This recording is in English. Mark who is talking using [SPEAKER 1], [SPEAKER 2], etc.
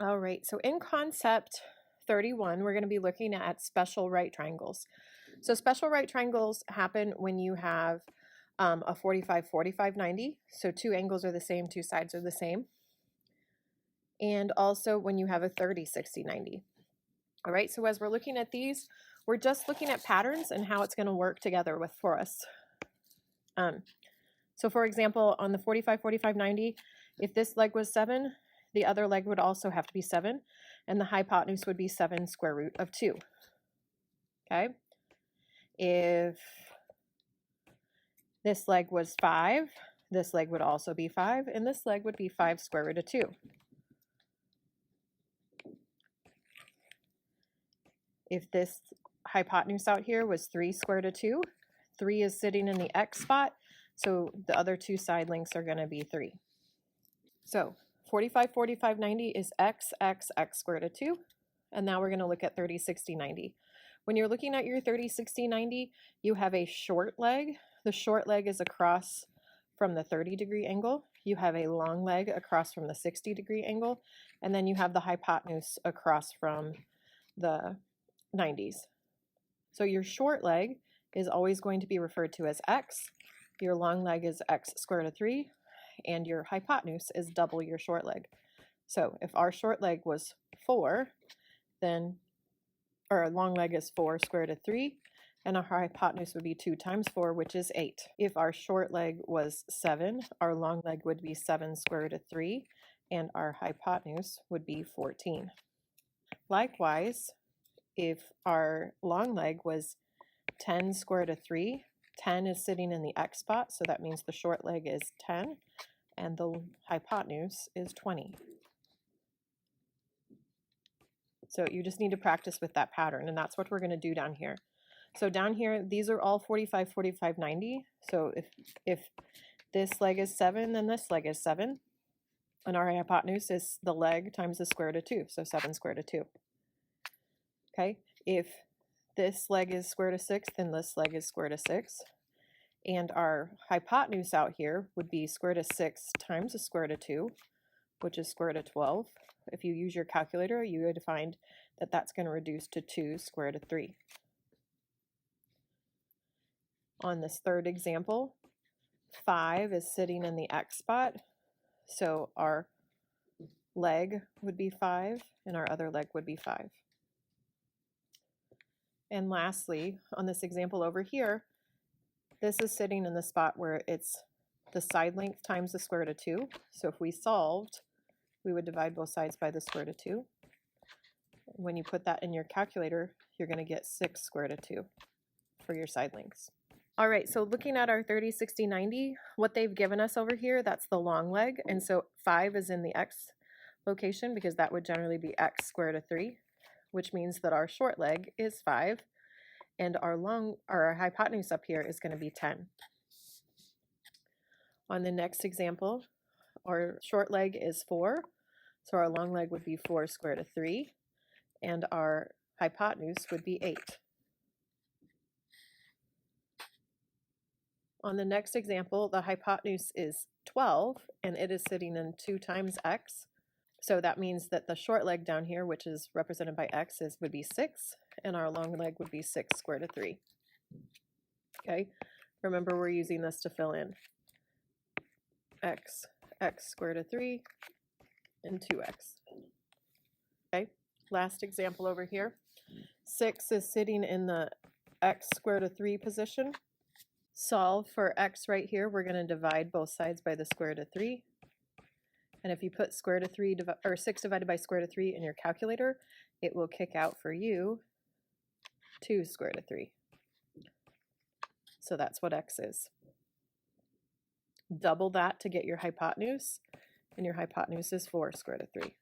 [SPEAKER 1] All right, so in concept 31, we're going to be looking at special right triangles. So special right triangles happen when you have a 45, 45, 90. So two angles are the same, two sides are the same. And also when you have a 30, 60, 90. All right, so as we're looking at these, we're just looking at patterns and how it's going to work together for us. So for example, on the 45, 45, 90, if this leg was 7, the other leg would also have to be 7, and the hypotenuse would be 7 square root of 2. Okay? If this leg was 5, this leg would also be 5, and this leg would be 5 square root of 2. If this hypotenuse out here was 3 square root of 2, 3 is sitting in the x spot, so the other two side lengths are going to be 3. So 45, 45, 90 is x squared root of 2. And now we're going to look at 30, 60, 90. When you're looking at your 30, 60, 90, you have a short leg. The short leg is across from the 30-degree angle. You have a long leg across from the 60-degree angle. And then you have the hypotenuse across from the 90s. So your short leg is always going to be referred to as x. Your long leg is x squared root of 3. And your hypotenuse is double your short leg. So if our short leg was 4, then our long leg is 4 square root of 3, and our hypotenuse would be 2 times 4, which is 8. If our short leg was 7, our long leg would be 7 square root of 3, and our hypotenuse would be 14. Likewise, if our long leg was 10 square root of 3, 10 is sitting in the x spot, so that means the short leg is 10, and the hypotenuse is 20. So you just need to practice with that pattern, and that's what we're going to do down here. So down here, these are all 45, 45, 90. So if this leg is 7, then this leg is 7. And our hypotenuse is the leg times the square root of 2, so 7 square root of 2. Okay, if this leg is square root of 6, then this leg is square root of 6. And our hypotenuse out here would be square root of 6 times the square root of 2, which is square root of 12. If you use your calculator, you would find that that's going to reduce to 2 square root of 3. On this third example, 5 is sitting in the x spot, so our leg would be 5, and our other leg would be 5. And lastly, on this example over here, this is sitting in the spot where it's the side length times the square root of 2. So if we solved, we would divide both sides by the square root of 2. When you put that in your calculator, you're going to get 6 square root of 2 for your side lengths. All right, so looking at our 30, 60, 90, what they've given us over here, that's the long leg. And so 5 is in the x location because that would generally be x squared root of 3, which means that our short leg is 5. And our hypotenuse up here is going to be 10. On the next example, our short leg is 4, so our long leg would be 4 square root of 3, and our hypotenuse would be 8. On the next example, the hypotenuse is 12, and it is sitting in 2 times x. So that means that the short leg down here, which is represented by x, would be 6, and our long leg would be 6 square root of 3. Okay, remember we're using this to fill in x square root of 3, and 2x. Okay, last example over here. 6 is sitting in the x square root of 3 position. Solve for x right here. We're going to divide both sides by the square root of 3. And if you put square root of 3 or 6 divided by square root of 3 in your calculator, it will kick out for you 2 square root of 3. So that's what x is. Double that to get your hypotenuse, and your hypotenuse is 4 square root of 3.